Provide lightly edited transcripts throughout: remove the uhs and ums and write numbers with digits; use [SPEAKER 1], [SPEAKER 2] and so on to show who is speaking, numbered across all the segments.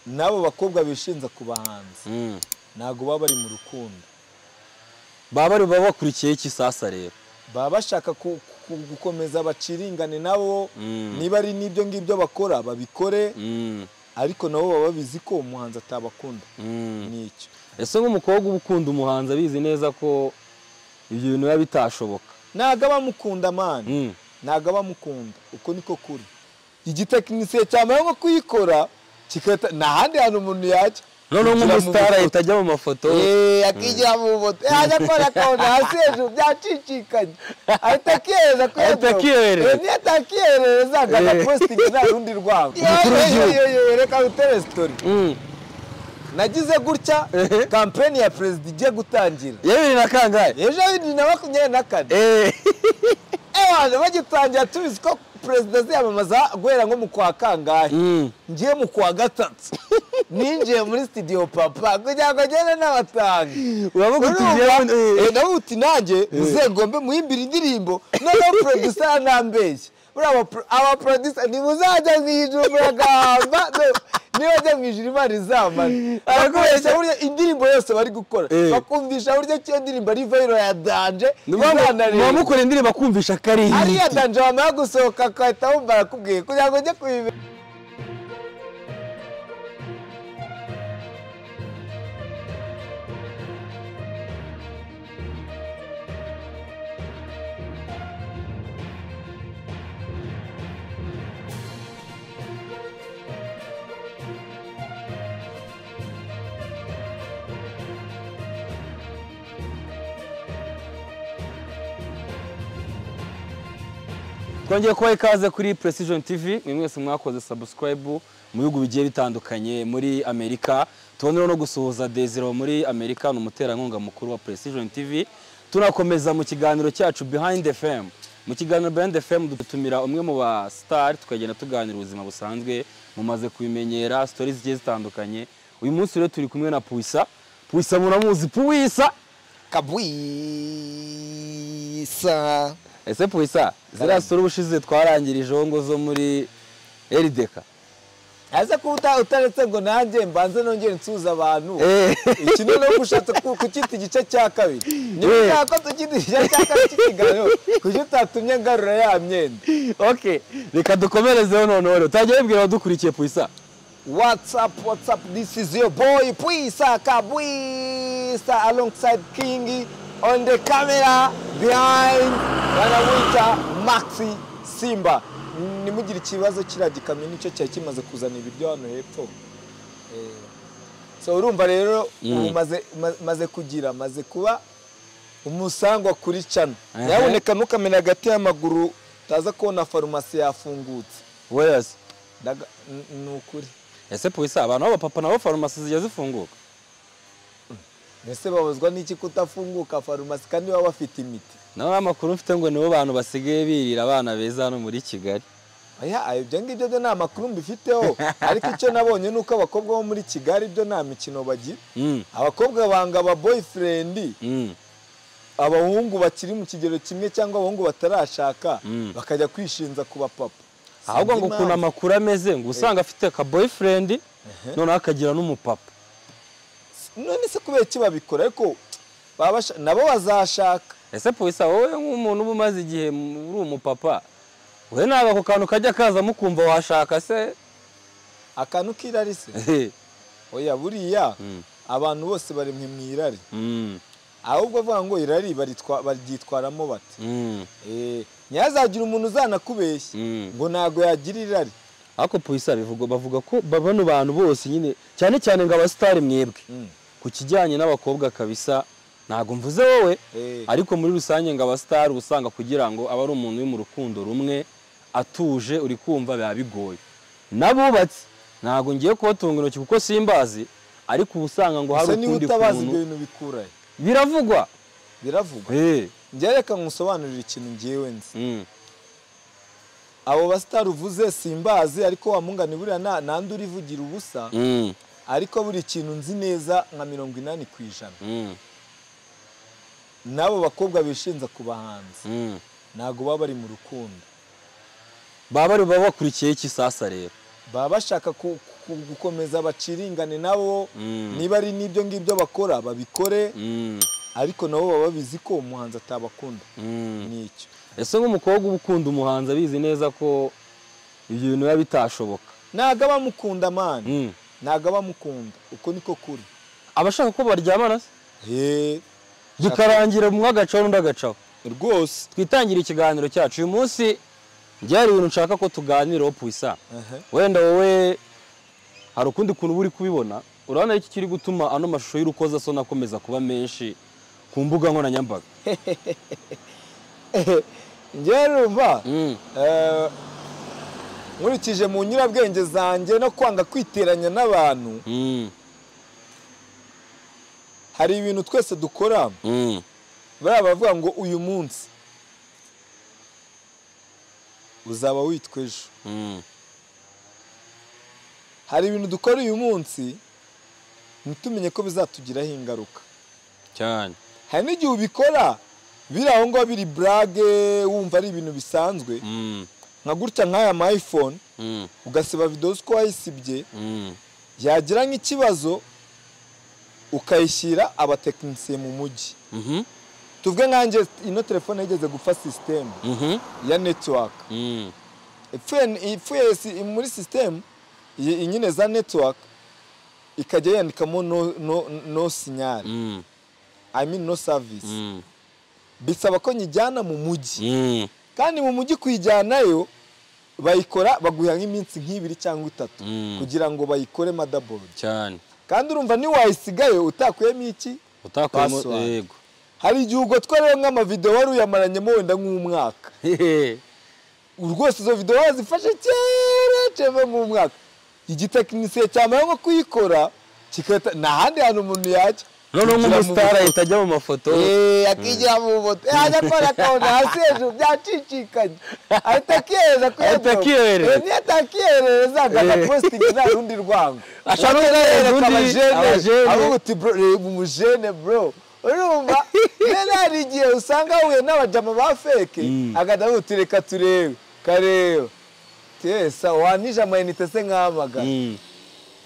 [SPEAKER 1] nabo bakobwa bishinza ku bahanzi ntago baba bari mu rukundo,
[SPEAKER 2] baba bakurikiye iki sasa rero,
[SPEAKER 1] baba bashaka gukomeza baciringane nabo, niba ari n'ibyo ngibyo bakora babikore, ariko nabo baba babizi ko umuhanzi atabakunda. Nicyo
[SPEAKER 2] ese nk'umukobwa uba ukunda umuhanzi abizi neza ko ibyo bintu biba bitashoboka,
[SPEAKER 1] ntago abamukunda mani, ntago abamukunda, uko niko kuri. Igitekinisiye cyamara nko kuyikora kikata n'ahandi hantu umuntu yajya,
[SPEAKER 2] noneho nk'umusitari ahita ajya mu mafoto,
[SPEAKER 1] akigira mu moto yajya akora akabona hasi hejuru byacicikanye, ahita akihereza kuyadoba, niyo atakihereza agapostingi nta rundi rwabo. Reka utere story. Nagize gutya kampeni ya Perezida igiye gutangira,
[SPEAKER 2] yewe na kangahe
[SPEAKER 1] ejo 2024 abantu bagitangira tubizi ko Perezida ziyamamaza guhera nko mu kwa kangahe, ngiye mu kwa gatatu ninjiye muri studio papa kugira ngo agende n'abatanga, uti nanjye uzengombe muhimbira indirimbo, noneho producer nambeshye, aba producer nimuzajya mw'ijuru muragamba, niba ajya mw'ijuru Imana izamana, bakoresha burya indirimbo yose bari gukora bakumvisha burya cyo indirimbo ari viral ya danje,
[SPEAKER 2] mukora indirimbo bakumvisha kari
[SPEAKER 1] ari ya danje wamara gusohoka akahita wumva arakubwiye kugira ngo njye kubibe.
[SPEAKER 2] Twongeye kubaha ikaze kuri Precision TV, mwe mwese mwakoze subscribe mu bihugu bigiye bitandukanye muri Amerika. Tubonera no gusuhuza Desire muri Amerika, n'umuterankunga mukuru wa Precision TV. Tunakomeza mu kiganiro cyacu Behind the FM. Mu kiganiro Behind the FM dutumira umwe mu ba star tukagenda tuganira ubuzima busanzwe, mumaze kubimenyera stories zigiye zitandukanye. Uyu munsi rero turi kumwe na Puissant. Puissant muramuzi, Puissant
[SPEAKER 1] Kabwisa.
[SPEAKER 2] Ese Puissant zira sura ubushize twarangirijeho ngo zo muri LDK.
[SPEAKER 1] Aza kuta utaretse ngo nanjye mbanze nongere nsuza abantu. Ikino no gushatse kukita igice cya kabiri. Niba ko tukita igice cya kabiri cy'ikiganiro kujya utatumye ngarura ya myenda.
[SPEAKER 2] Okay, reka dukomerezeho none utagiye bibwira badukurikiye Puissant.
[SPEAKER 1] What's up? This is your boy Puissant Kabwisa alongside Kingi on the camera behind Wanawita Maxi Simba. Nimugira ikibazo kiragikamye nicyo cyari kimaze kuzana ibiryo hano hepfo. So urumva rero maze kugira maze kuba umusangwa kuri channel. Yaboneka nukamena hagati y'amaguru taza kubona farumasi yafungutse.
[SPEAKER 2] Whereas
[SPEAKER 1] nukuri.
[SPEAKER 2] Ese Puissant abantu b'abapapa nabo farumasi zijya zifunguka?
[SPEAKER 1] Ese babuzwa n'iki kutafunguka farumasi kandi baba bafite imiti?
[SPEAKER 2] Naho amakuru mfite ngo nibo bantu basigaye birira abana beza hano muri Kigali.
[SPEAKER 1] Aya ibyo ngibyo byo nta makuru mbifiteho, ariko icyo nabonye nuko abakobwa bo muri Kigali byo nta mikino bagira. Abakobwa banga aba boyfriend, abahungu bakiri mu kigero kimwe cyangwa abahungu batarashaka bakajya kwishinza kuba papa.
[SPEAKER 2] Ahubwo ngo kuna makuru ameze ngo usanga afite ka boyfriend none akagira n'umupapa.
[SPEAKER 1] None se kubera iki babikora ariko nabo bazashaka.
[SPEAKER 2] Ese Puissant wowe nk'umuntu ubumaze igihe uri umupapa, we naba ko kantu kajya kaza mukumva washaka se
[SPEAKER 1] akantu kirarise? Oya buriya abantu bose bari mwirari. Ahubwo bavuga ngo irari baryitwaramo bate. Nyazagira umuntu uzanakubeshya ngo nago yagira irari.
[SPEAKER 2] Ako Puissant bavuga ko babano bantu bose nyine cyane cyane ngo abastar mwebwe ku kijyanye n'abakobwa kabisa, ntago mvuze wowe ariko muri rusange ngo abastar usanga kugira ngo aba ari umuntu uri mu rukundo rumwe atuje uri kumva biba bigoye. Nabubatse ntago ngiye kubatunga intoki kuko simbazi, ariko ubusanga ngo hari ukundi
[SPEAKER 1] kuntu biravugwa. Njye reka ngusobanurira ikintu ngiyewe nzi. Abo bastar uvuze simbazi, ariko wamungani buriya nandi urivugira ubusa, ariko buri kintu nzi neza nka 80%. Nabo bakobwa bishinza ku bahanzi ntago baba bari mu rukundo,
[SPEAKER 2] baba bakurikiye iki sasa rero,
[SPEAKER 1] baba bashaka gukomeza baciringane nabo niba ari nibyo ngibyo bakora babikore ariko nabo baba babizi ko umuhanzi atabakunda nicyo
[SPEAKER 2] ese nk'umukobwa ukunda umuhanzi abizi neza ko ibyo bintu biba bitashoboka
[SPEAKER 1] ntago abamukunda mani ntago abamukunda uko niko kuri
[SPEAKER 2] abashaka ko baryamana se gikarangira umwe agacaho n'undi agacaho
[SPEAKER 1] rwose
[SPEAKER 2] twitangira ikiganiro cyacu uyu munsi byari ibintu nshaka ko tuganiraho Puissant wenda wowe hari ukundi kuntu uri kubibona urabona iki kiri gutuma ano mashusho y'urukozasoni akomeza kuba menshi ku mbuga nkoranyambaga
[SPEAKER 1] njye rumva nkurikije mu nyurabwenge zanjye no kwanga kwiteranya n'abantu hari ibintu twese dukora bariya bavuga ngo uyu munsi uzaba witwa ejo hari ibintu dukora uyu munsi ntitumenye ko bizatugiraho ingaruka
[SPEAKER 2] cyane
[SPEAKER 1] hari n'igihe ubikora biri aho ngaho biri burage wumva ari ibintu bisanzwe nka gutya nk'aya ma iPhone ugasiba videwo ko wayisibye yagira nk'ikibazo ukayishyira abatekinisiye mu mujyi tuvuge nkanjye ino telefone yigeze gupfa sisitemu ya netiwaka ipfuye muri sisitemu nyine za netiwaka ikajya yandikamo no sinyari I mean no service bisaba ko nyijyana mu mujyi kandi mu mujyi kuyijyanayo bayikora baguha nk'iminsi nk'ibiri cyangwa 3 kugira ngo bayikore motherboard
[SPEAKER 2] cyane kandi
[SPEAKER 1] urumva ni wayisigayo utakuyemo iki
[SPEAKER 2] utakuyemo yego
[SPEAKER 1] hari igihe ugotwareho nk'amavideo wari uyamaranyemo wenda nk'umwaka rwose izo video wazifashe cyane nk'umwaka igitekinisiye cyamara nko kuyikora kikata n'ahandi hantu umuntu yajya
[SPEAKER 2] none umusitara itajya mu mafoto
[SPEAKER 1] akigira mu moto ajya kora kaona hasi hejuru byacicikanye ahita kiyereza niyo atakiyereza agaga posting na rundi rwango ashaka yereka abajene abo uti bro umujene bro urumva nene hari igihe usanga huye n'abajama ba fake agada utireka turebe kareo tesa wanije amayinite se nk'amaga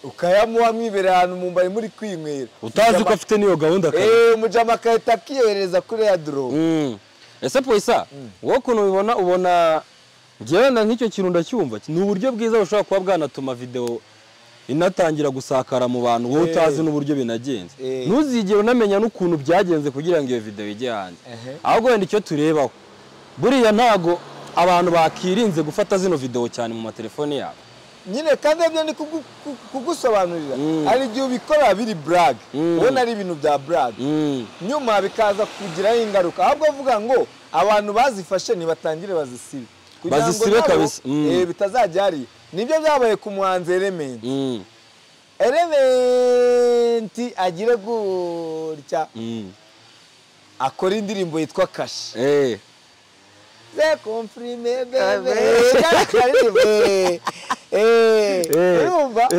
[SPEAKER 1] ukayamuha mwibere ahantu mumbaye muri kwinywera
[SPEAKER 2] utazi ko afite niyo gahunda
[SPEAKER 1] kandi umujama kahita kiyohereza kuri ya drone
[SPEAKER 2] ese Puissant wowe kuntu ubona ngenda nk'icyo kintu ndacyumva ni uburyo bwiza bushobora kuba bwanatuma video inatangira gusakara mu bantu wowe utazi n'uburyo binagenze ntuzigere unamenya n'ukuntu byagenze kugira ngo iyo video ijye hanze ahubwo wenda icyo turebaho buriya ntago abantu bakirinze gufata zino video cyane mu matelefone yabo
[SPEAKER 1] nyine kandi ibyo ni kugusobanurira hari igihe ubikora biri brag ubona ari ibintu bya brag nyuma bikaza kugiraho ingaruka ahubwo avuga ngo abantu bazifashe nibatangire bazisibe
[SPEAKER 2] bazisibe kabisa
[SPEAKER 1] bitazajya ari nibyo byabaye ku muhanzi Element agire gutya akora indirimbo yitwa Kashi ze comprime bebe urumva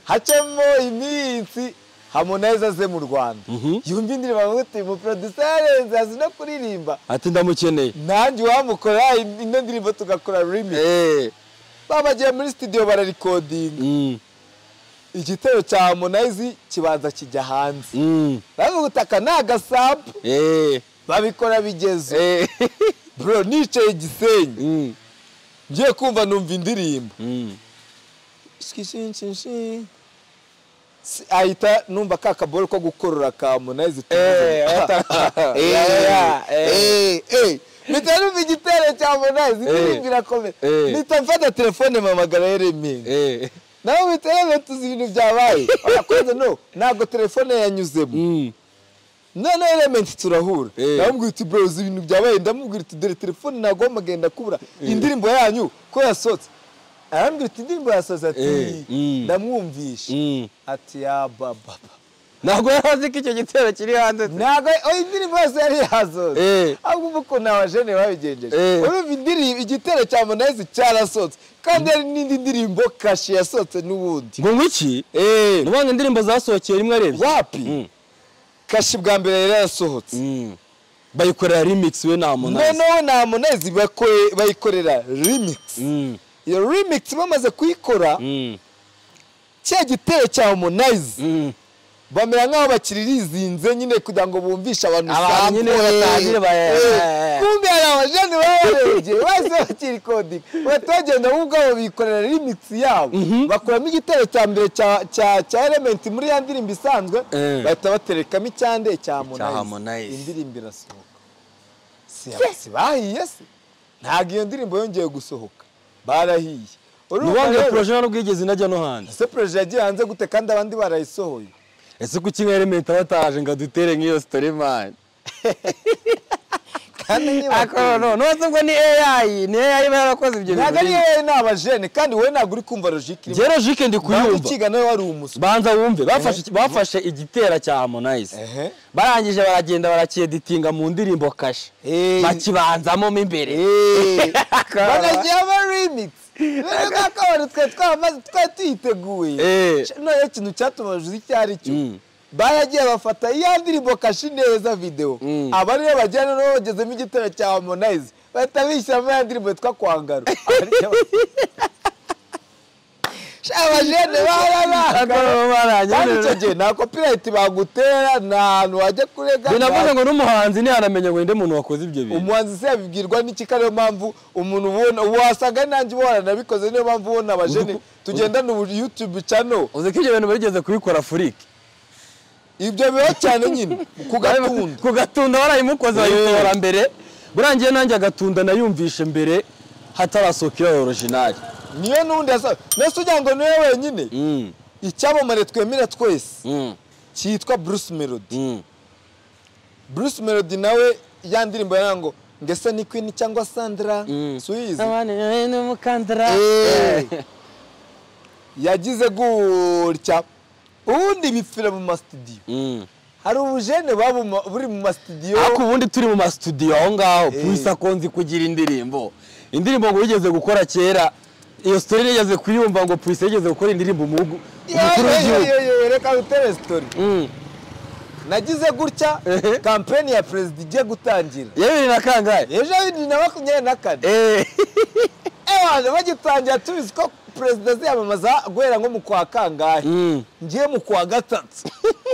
[SPEAKER 1] hacemo iminsi Harmonize ze mu Rwanda yumva indirimbo avuga mu producer azi no kuririmba
[SPEAKER 2] ati ndamukeneye
[SPEAKER 1] nanjye wamukora ino ndirimbo tugakora remix babagiye muri studio bara recording igitero cya Harmonize kibanza kijya hanze bavuga utaka nagasap babikora bigeze bro nicaye Gisenyi ngiye kumva numva indirimbo ahita numva kakaboro ko gukorora ka Harmonize bitari igitero cya Harmonize indirimbo irakomeye nita mfata telefone mamagara Element nawe bitewe tuzi ibintu byabaye akoze no nago telefone yanyuzemo none Element turahura ndamubwira uti bro uzi ibintu byabaye ndamubwira uti dore telefone nago magenda kubura indirimbo yanyu ko yasotse arambwira uti indirimbo yasoze ati ndamwumvisha ati ya baba
[SPEAKER 2] nago yazi ko icyo gitero kiri hanze
[SPEAKER 1] nago indirimbo yose yari yasoze ahubwo uko n'abajene babigenjeje urumva indirimbo igitero cya Harmonize cyarasotse kandi ari n'indi ndirimbo Kashi yasotse n'ubundi
[SPEAKER 2] ngo ngiki nubanga indirimbo zasohokeye rimwe arebye
[SPEAKER 1] wapi Kashi bwa mbere yari yasohotse
[SPEAKER 2] bayikorera remix we na Harmonize
[SPEAKER 1] noneho na Harmonize bayikorera remix iyo remix bamaze kuyikora cya gitero cya Harmonize bamera nk'aho bakiririzinze nyine kugira ngo bumvishe abantu
[SPEAKER 2] nyine batangire
[SPEAKER 1] kumbe abajene babarebye bose bakiri coding batagenda ubwo bikorera remix yabo bakoramo igitero cya mbere cya element muri ya ndirimbo isanzwe bahita baterekamo icyande cya Harmonize indirimbo irasohoka si bahiye se ntago iyo ndirimbo yongeye gusohoka barahiye
[SPEAKER 2] nubange projet n'ubwigeze najya no hanze
[SPEAKER 1] se projet yagiye hanze gute kandi abandi barayisohoye
[SPEAKER 2] ese kuki nka element bataje ngo dutere nk'iyo story man
[SPEAKER 1] kandi
[SPEAKER 2] niba no ngo ni AI barakoze ibyo bintu
[SPEAKER 1] ntago AI n'abajene kandi wowe ntago uri kumva logique
[SPEAKER 2] je logique ndi kuyumva
[SPEAKER 1] ikiga nawe wari umuswa
[SPEAKER 2] banza wumve bafashe igitera cya Harmonize barangije baragenda barakieditinga mu ndirimbo kashe bakibanzamo mo imbere
[SPEAKER 1] banagiye ama remix rero kakabari twe twiteguye no ikintu cyatumaje icyari cyo baragiye bafata iya ndirimbo kashi neza video abari bajyana no bagezemo igitero cya Harmonize batabishyiramo ya ndirimbo yitwa Kwangaro abajene barara na copyright bagutera nta wajya kurega
[SPEAKER 2] binavuga ngo n'umuhanzi ni aramenya ngo inde muntu wakoze ibyo bintu
[SPEAKER 1] umuhanzi se yabibwirwa n'iki kare mpamvu umuntu ubona wasaga nanjye ubona nabikoze niyo mpamvu ubona abajene tugendana ubu YouTube channel
[SPEAKER 2] uze ko ibyo bintu barigeze kubikora Afrique
[SPEAKER 1] ibyo biho cyane nyine
[SPEAKER 2] kugatunda warayimukoze bayitora mbere burangiye nanjye agatunda nayumvishe mbere hatarasohokira original
[SPEAKER 1] niyo nundi asa nese ujya ngo niwe wenyine icyamamare twemera twese cyitwa Bruce Melody Bruce Melody nawe ya ndirimbo yango ngese ni Queen cyangwa Sandra Suizi
[SPEAKER 2] abane n'umukandara
[SPEAKER 1] yagize gutya ubundi bifira mu studio hari ubujene buri mu studio
[SPEAKER 2] ako ubundi turi mu studio aho ngaho Puissant konzi kugira indirimbo ngo wigeze gukora kera iyo story yageze kuyumva ngo Puissant yageze gukora indirimbo umukuru w'igihugu
[SPEAKER 1] reka utere story nagize gutya campaign ya Perezida igiye gutangira
[SPEAKER 2] yewe na kangahe
[SPEAKER 1] ejo 2024 abantu bagitangira tuzi ko Perezida ziyamamaza guhera ngo mu kwa kangahe ngiye mu kwa gatatu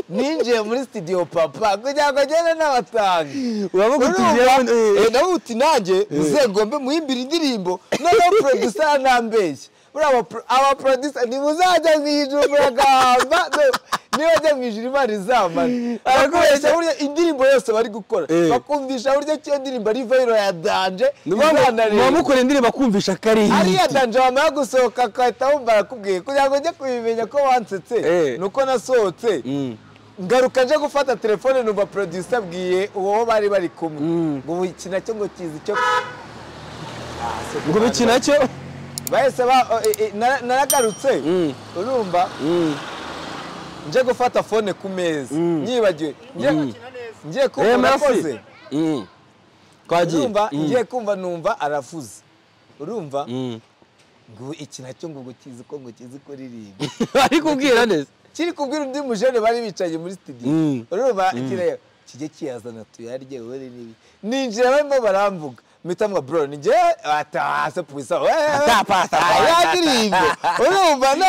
[SPEAKER 1] ninjiye muri studio papa kugira ngo agende n'abatanga uti nanjye uzegombe muhimbira indirimbo noneho producer nambeshye aba producer nimuzajya mwijuru muragamba niba mwijuru imana izamana arakoresha burya indirimbo yose bari gukora bakumvisha burya cyo ndirimbo ari viral ya danje
[SPEAKER 2] mukora indirimbo akumvisha kari
[SPEAKER 1] ari ya danje wamara gusohoka kahita wumva arakubwiye kugira ngo njye kubimenya ko wansetse nuko nasohotse ngaruka nje gufata telefone numva producer abwiye uwo bari kumwe ngo iki nacyo ngo kizi cyo
[SPEAKER 2] ngo biki nacyo
[SPEAKER 1] bahise naragarutse urumva nje gufata phone ku meza nyibagiwe ngiye kumva nakoze urumva ngiye kumva numva aravuze urumva ngo iki nacyo ngo kizi ko ngo kizi ko ririmba
[SPEAKER 2] ari kubwira neza
[SPEAKER 1] kiri kubwira undi mujene bari bicaye muri studio urumva ikireye kijye kiyazana tuyarye wowe nibi ninjira barimo baramvuga mitamwa bro nije atase Puissant
[SPEAKER 2] atapasa
[SPEAKER 1] ndirimbo urumva no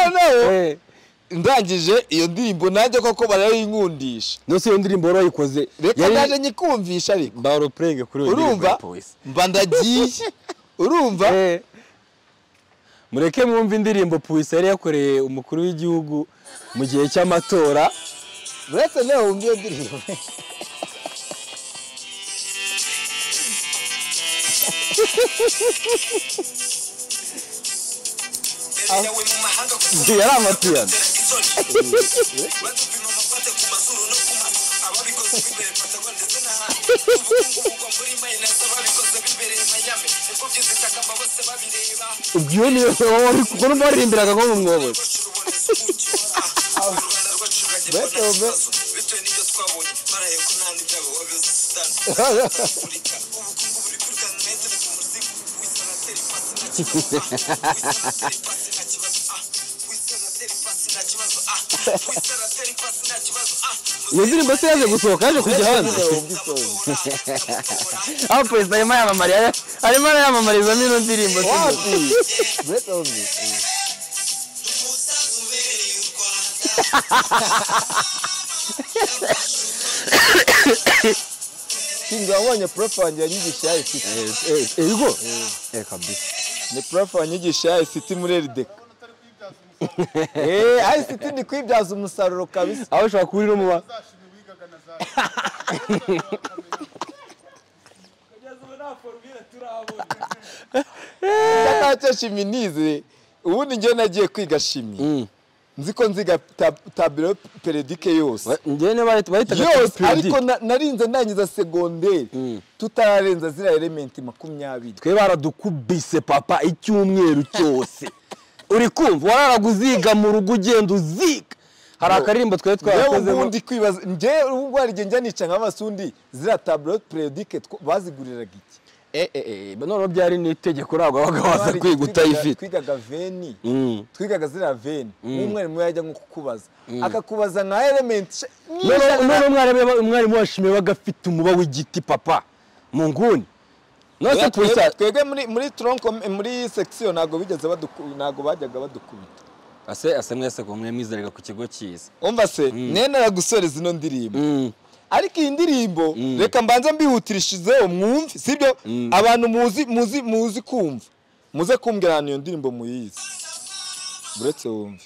[SPEAKER 1] ndangije iyo ndirimbo nanjye koko barayinkundisha
[SPEAKER 2] nose iyo ndirimbo warayikoze
[SPEAKER 1] reka ndaje nyikumvisha ariko
[SPEAKER 2] baro prenge kuri iyo
[SPEAKER 1] urumva mba ndagiye urumva
[SPEAKER 2] mureke mwumva indirimbo Puissant yari yakoreye umukuru w'igihugu mu gihe cy'amatora
[SPEAKER 1] uretse nawe wumva iyo ndirimbo
[SPEAKER 2] yari amatuyana ubwo niyo kuko numva waririmbiraga nko mu mwobo iyo ndirimbo se yaje gusohoka yaje kujya hanze aho Perezida arimo yamamariza n'ino ndirimbo
[SPEAKER 1] Kinga wabonye prof wanjye yanyigisha ya ICT.
[SPEAKER 2] Yego. Kabisa.
[SPEAKER 1] Ni prof wanyigisha ya ICT muri RDK. ICT ni kwibyaza umusaruro kabisa.
[SPEAKER 2] Aho ushaka kuri no muba.
[SPEAKER 1] Ndakacha shiminize. Ubundi ngiye nagiye kwiga shimi. Nziko nziga tableau périodique yose.
[SPEAKER 2] Njye bahita
[SPEAKER 1] yose ariko narinze ndangiza secondaire. Tutararenza zira element 20.
[SPEAKER 2] Twe baradukubise papa icyumweru cyose. Uri kumva wararaguziga mu rugo ugenda uziga. Hari akarimbo twe twarakoze.
[SPEAKER 1] Ubundi kwibaza nje ubwo ari njya nica nk'abasundi zira tableau périodique baziguriraga iki.
[SPEAKER 2] None byari n'itegeko rago abagabaza kwiga utayifite.
[SPEAKER 1] Twigaga veni. Twigaga zira veni. Umwarimu yajya nko kukubaza. Akakubaza nka element.
[SPEAKER 2] None umwarimu washimiye bagafite umuba w'igiti papa. Mu nguni. Nose Puissant
[SPEAKER 1] twege muri tronc muri section nago bigeze nago bajyaga badukubita.
[SPEAKER 2] Ase mwese ko mwe mwizerega ku kigo cyiza.
[SPEAKER 1] Umva se nene aragusoreza ino ndirimbo. Ariko iyi ndirimbo reka mbanze mbihutirishizeho mwumve sibyo abantu muzi kumva muze kumbwira iyo ndirimbo muyizi buretse wumve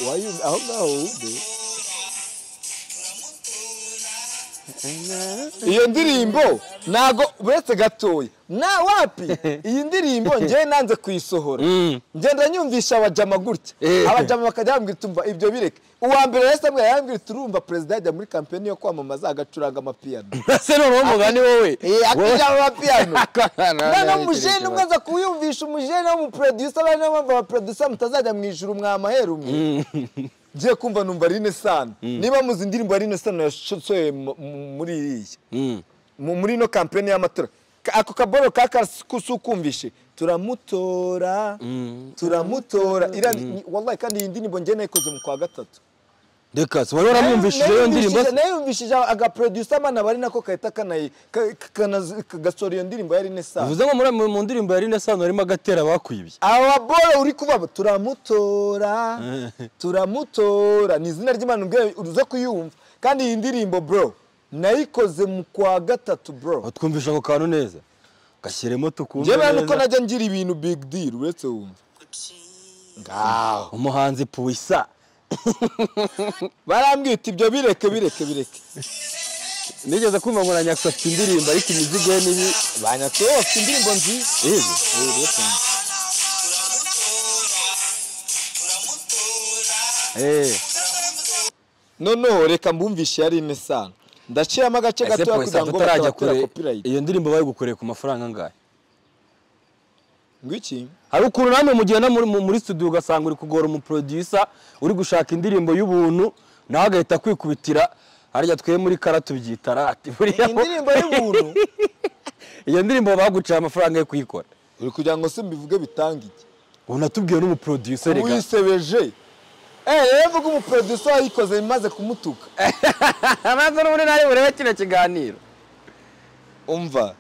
[SPEAKER 1] wayumva aho ngaho wumve iyo ndirimbo nago buretse gatoya na wapi iyi ndirimbo ngiye nanze kuyisohora ngenda nyumvisha abajama gutya abajama bakajya bambwira tumva ibyo bireke uwa mbere wese amwe yambwira turumva Perezida ajya muri campaign yo kwamamaza agacuranga amapiano
[SPEAKER 2] se no mugani wowe
[SPEAKER 1] akijya amapiano none umujene umwaza kuyumvisha umujene wo mu producer bane bava producer mutazajya mu ijuru mwamaheru umwe je kumva numva rine sana niba muzi indirimbo rine sana yashosoye muri iriya muri no campaign y'amatora ako kaboro kusukumvishe turamutora irani wallahi kandi indirimbo nge nayikoze mu kwa gatatu
[SPEAKER 2] Deka so wari waramwumvishije iyo ndirimbo
[SPEAKER 1] nayumvishije aga producer mana bari nako kahita gasora iyo ndirimbo yari nesa
[SPEAKER 2] uvuze ngo mu ndirimbo yari nesa harimo agatera bakwibye
[SPEAKER 1] aba bora uri kuva turamutora ni izina ry'Imana ubwe uruze kuyumva kandi iyi ndirimbo bro nayikoze mu kwa gatatu bro
[SPEAKER 2] twumvisha ko kantu neza gashyiremo tukumva
[SPEAKER 1] neza je nuko najya ngira ibintu big deal uretse wumva ngaho
[SPEAKER 2] umuhanzi Puissant
[SPEAKER 1] barambwita ibyo bireke
[SPEAKER 2] nigeze kumva ngo nanyaksa afite indirimbo ariko imizigo ye nibi
[SPEAKER 1] banyatse afite indirimbo nziza no reka mbumvishe yari nesana ndaciyama agace gato kugira ngo
[SPEAKER 2] batarajya kure iyo ndirimbo bayi gukoreye ku mafaranga ngahe
[SPEAKER 1] ngwiki
[SPEAKER 2] hari ukuntu namwe mugenda muri studio ugasanga uri kugora umu producer uri gushaka indirimbo y'ubuntu nawe agahita kwikubitira harya twe muri karatu byitara ati buriya
[SPEAKER 1] indirimbo y'ubuntu
[SPEAKER 2] iyo ndirimbo baguciye amafaranga yo kuyikora
[SPEAKER 1] uri kugira ngo se mbivuge bitanga iki
[SPEAKER 2] unatubwiye n'umu producer rega
[SPEAKER 1] wisebeje rero umu producer yikoze bimaze kumutuka
[SPEAKER 2] amaze n'ubundi nari burebe kino kiganiro
[SPEAKER 1] umva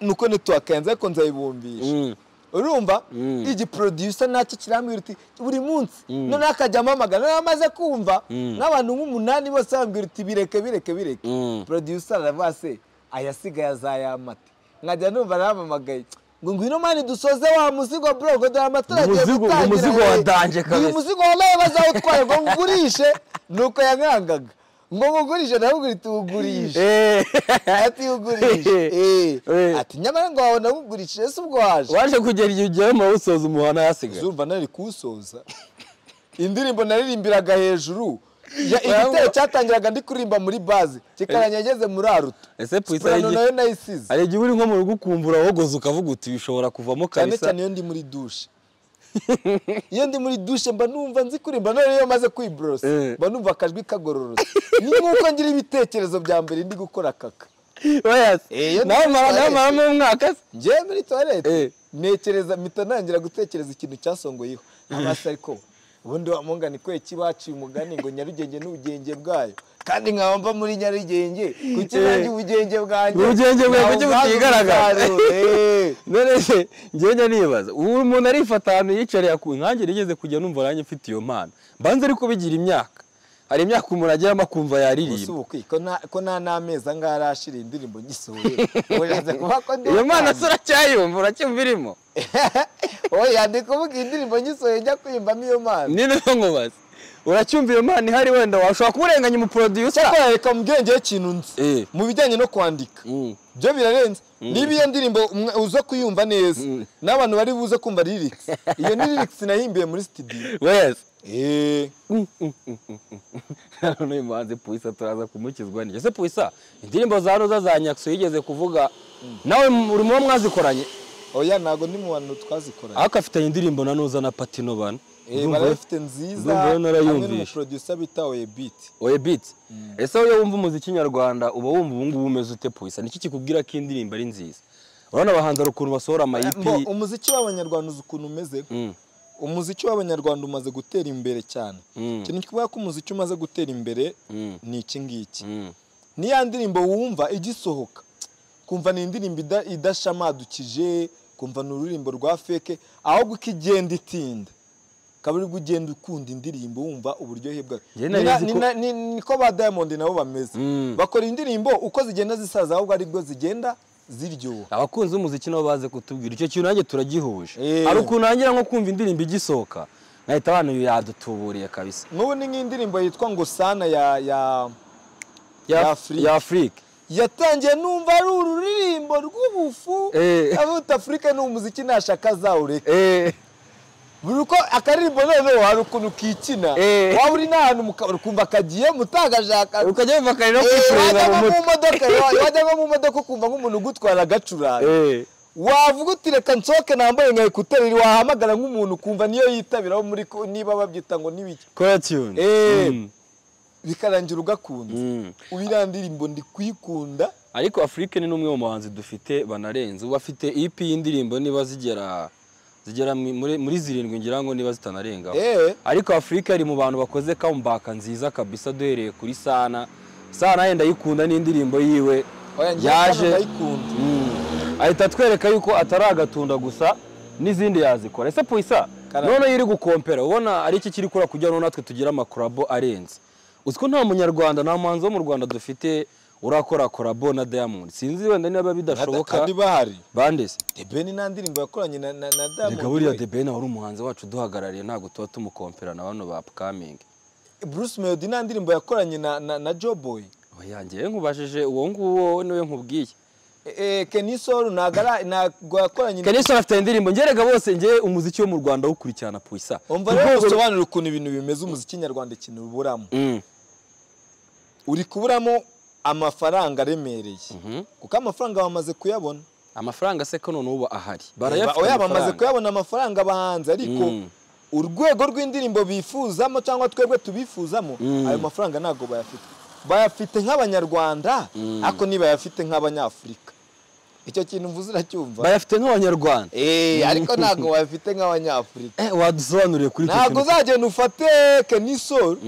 [SPEAKER 1] nuko nitwakenze ariko nzayibumbisha urumva igi producer nacyo kirambwira uti buri munsi none akajyamo amagana amaze kumva n'abantu nk'umunani bose bambwira uti bireke producer aravase ayasigaye azayamate nkajya numva namamagaye ngo ngwino mani dusoze wa muzigo bro ngo dore amatara
[SPEAKER 2] gutangira umuzigo wadanje kabisa
[SPEAKER 1] umuzigo wallahi bazawutwaye ngo ngurishe nuko yankangaga ngo mugurishe nawe tugurishe ati ugurishe ati nyamara ngo wabona ugurishije se ubwo waje
[SPEAKER 2] kugera igihe ugiye mu usoza umuhana yasigaye
[SPEAKER 1] zumva nari kusoza indirimbo naririmbiraga hejuru igitero cyatangiraga ndi kuririmba muri base kikaranyageze muri aruto
[SPEAKER 2] ese Puissant
[SPEAKER 1] nayo nayisize
[SPEAKER 2] ari igihe uri nko mu rugo kumbura wogoza ukavuga uti bishobora kuvamo kabisa
[SPEAKER 1] cyane iyo ndi muri douche iyo ndi muri douche mba numva nzi kurimba none iyo maze kwibrose mba numva akajwi kagororotse ni nkuko ngira ibitekerezo bya mbere ndi gukora kaka nawe mu mwaka ngiye muri toilette nekereza mpita nangira gutekereza ikintu cyasongoyeho amasa ariko ubundi wamunga ni kweki baciye umugani ngo Nyarugenge n'ubugenge bwayo kandi nkaba muri Nyarugenge kuki nanjye ubugenge bwanjye
[SPEAKER 2] kuki butigaragara none se ngenge nibaza umuntu arifata ahantu yicariye ku nkange rigeze kujya numva nanjye mfite iyo mpano mbanze ariko bigira imyaka hari imyaka umuntu ageramo akumva yaririmba
[SPEAKER 1] ko nta n'amezi angahe arashira indirimbo ngisohoye uretse kuba ko
[SPEAKER 2] iyo mpano uracyayumva uracyumvirimo
[SPEAKER 1] oya ndi kuvuga indirimbo ngisohoye njya kwimbamo iyo mpano
[SPEAKER 2] ni nako nkubaza uracyumva iyo mpano ihari wenda washobora kuburenganya umuproducer
[SPEAKER 1] reka mubwenge ikintu nzi mu bijyanye no kwandika byo birarenze niba iyo ndirimbo uza kuyumva neza n'abantu bari buze kumva lyrics iyo ni lyrics nahimbiye muri studio
[SPEAKER 2] wese
[SPEAKER 1] none
[SPEAKER 2] muhanzi Puissant turaza kumukizwa n'icyo se Puissant indirimbo za Roza za Nyakso yigeze kuvuga nawe urimo mwazikoranye
[SPEAKER 1] oya nago ni mu bantu twazikoranye
[SPEAKER 2] aka afite indirimbo na Noza na Patino bana
[SPEAKER 1] barafite nziza hamwe n'umuproducer bita Oye Beat ese wowe wumva umuziki nyarwanda uba wumva ubu ngubu umeze ute Puissant niki kikubwira ko indirimbo ari nziza urabona abahanzi ukuntu basohora ama EP umuziki w'abanyarwanda uzi ukuntu umeze umuziki w'abanyarwanda umaze gutera imbere cyane kintu kikuvuga ko umuziki umaze gutera imbere ni iki ngiki ni ya ndirimbo wumva igisohoka kumva ni indirimbo idashamadukije kumva ni ururimbo rwa fake ahubwo ukigenda itinda kaburi ugenda ukunda indirimbo wumva uburyohe bwa niko ba Diamond nabo bameze bakora indirimbo uko zigenda zisaza ahubwo ari bwo zigenda ziryoha abakunzi umuziki nabo baze kutubwira icyo kintu nanjye turagihuje ari ukuntu nangira nko kumva indirimbo igisohoka nahita abantu yadutuburiye kabisa n'ubu ni nk'indirimbo yitwa ngo sana ya Afrique yatangiye numva ari ururirimbo rw'ubufu abuta Afrique ni umuziki nashaka zawureka buruko akaririmbo none hari ukuntu kikina waba uri n'ahantu ukumva kagiye mutagajaka ukajya bumva kari no kwifurira mu modoka wajya mu modoka ukumva nk'umuntu ugutwara agacuranga wavuga uti reka nsoke nambaye nka ekuteri wahamagara nk'umuntu ukumva niyo yitabiraho muri niba babyita ngo nibiki
[SPEAKER 2] tune bikarangira ugakunze ubirandirimbo ndi kwikunda ariko Afrique ni numwe mu bahanzi dufite banarenze ubafite EP y'indirimbo niba zigera muri zirindwi ngira ngo niba zitanarenga ariko Afrique ari mu bantu bakoze comeback nziza kabisa duhereye kuri sana yenda yikunda n'indirimbo yiwe yaje ahita twereka yuko ataragatunda gusa n'izindi yazikora ese Puissant none yiri gukompera ubona ari iki kiri kura kujya no natwe tugira amakorabo arenze uziko nta munyarwanda nta muhanzi wo mu Rwanda dufite urakora korabo na Diamond sinzi wenda niba bidashoboka kandi bahari bandese Debeni na ndirimbo yakoranye na Diamond buriya Debeni wari umuhanzi wacu duhagarariye ntago tuba tumukompera na bano ba upcoming Bruce Melody na ndirimbo yakoranye na Joboy oya ngiye nkubajije uwo nguwo niwe nkubwiye Kenisoro nago yakoranye Kenisoro afite indirimbo ngerega bose ngiye umuziki wo mu Rwanda ukurikirana Puissant umva rero usobanura ukuntu ibintu bimeze umuziki nyarwanda ikintu uburamo uri kuburamo amafaranga remereye kuko amafaranga bamaze kuyabona amafaranga se ko none uba ahari barayafite bamaze kuyabona amafaranga bahanze ariko urwego rw'indirimbo bifuzamo cyangwa twebwe tubifuzamo ayo mafaranga nago bayafite nk'abanyarwanda ako niba yafite nk'abanyafrika icyo kintu mvuze uracyumva bayafite nk'abanyarwanda ariko nago bayafite nk'abanyafrika wadusobanuriye kuri cyo nago uzagenda ufate Kenisoro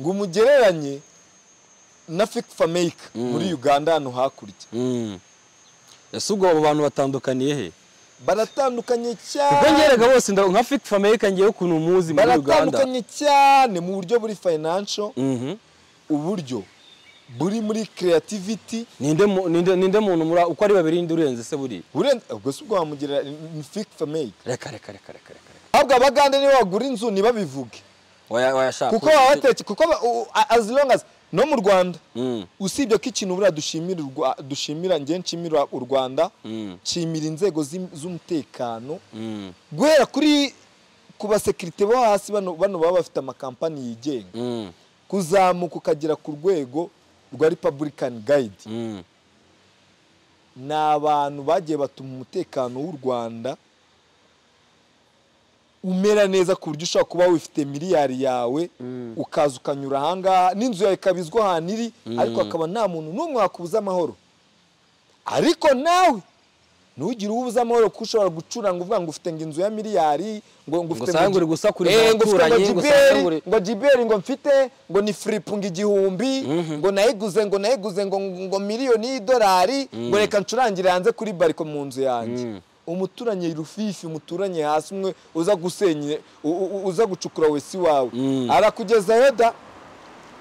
[SPEAKER 2] ngo umugereranye na Fake muri Uganda hano hakurya ese ubwo abo bantu batandukaniye he baratandukanye cyane kuko ngerega bose nka Fake ngiye ukuntu umuzi muri Uganda baratandukanye cyane mu buryo buri financial uburyo buri muri creativity ninde muntu muri uko ari babiri ndi urenze se buri ubwo se ubwo wamugira Fake reka ahubwo abagande ni bagura inzu ni babivuge wayashaka kuko wabateke kuko as long as no mu Rwanda usibye ko ikintu bura dushimira nge nshimira u Rwanda nshimira inzego z'umutekano guhera kuri kuba security bo hasi bano baba bafite amakampani yigenga kuzamuka ukagira ku rwego rwa Republican Guide n'abantu bagiye batuma umutekano w'u Rwanda umera neza ku buryo ushaka kuba wifite miliyari yawe ukaza ukanyura hanga n'inzu yawe kabizwa haniri ariko akaba nta muntu n'umwe wakubuza amahoro ariko nawe
[SPEAKER 1] nugira ubuza amahoro ko ushobora gucuranga uvuga ngo ufite inzu ya miliyari ngo ufite
[SPEAKER 2] ngo gusakuriza abaturanye
[SPEAKER 1] ngo jiberi ngo mfite ngo ni fripunga igihumbi ngo nayiguze ngo miliyoni y'idolari ngo reka ncurangire hanze kuri bariko mu nzu yanjye umuturanye rufifi umuturanye hasi umwe uza gusenye uza gucukura wese wawe arakugeza yoda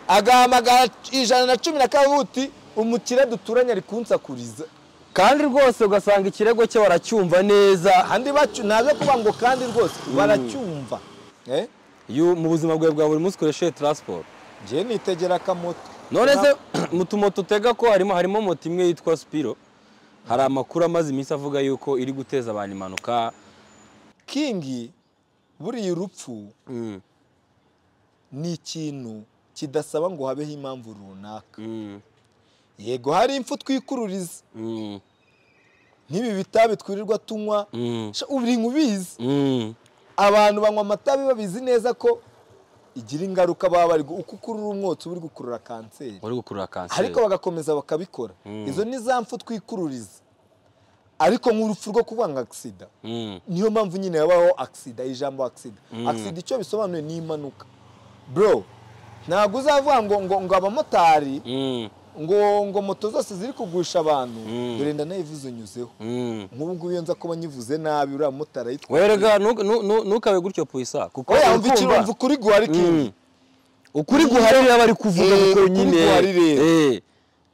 [SPEAKER 1] agahamagara 110 kabuti umukire duturanye ari kunsakuriza
[SPEAKER 2] kandi rwose ugasanga ikirego cye baracyumva neza
[SPEAKER 1] handi nazo kuba ngo kandi rwose baracyumva
[SPEAKER 2] mu buzima bwawe bwa buri munsi ukoresheje transport
[SPEAKER 1] je nitegera akamoto
[SPEAKER 2] none se mutumoto utega ko harimo moto imwe yitwa Spiro hari amakuru amaze iminsi avuga yuko iri guteza abantu impanuka
[SPEAKER 1] kingi buri urupfu ni ikintu kidasaba ngo habeho impamvu runaka yego hari impfu twikururiza n'ibi bitabi twirirwa tunywa uri nkubizi abantu banywa amatabi babizi neza ko igira ingaruka baba bari ukurura umwotsi uri gukurura kanseri ariko bagakomeza bakabikora izo ni za mpfu twikururiza ariko nk'urupfu rwo kuvuga ngo accident niyo mpamvu nyine yabaho accident ijambo accident icyo bisobanuye ni impanuka bro ntabwo uzavuga ngo abamotari ngo moto zose ziri kugusha abantu dore ndanayivuze unyuzeho nk'ubu ngubu iyo nza kuba nyivuze nabi uriya motari ayitwaye
[SPEAKER 2] werega nukabe gutyo Puissant kuko
[SPEAKER 1] umva ukuri guhari kingi
[SPEAKER 2] ukuri guhari bari kuvuga kuko nyine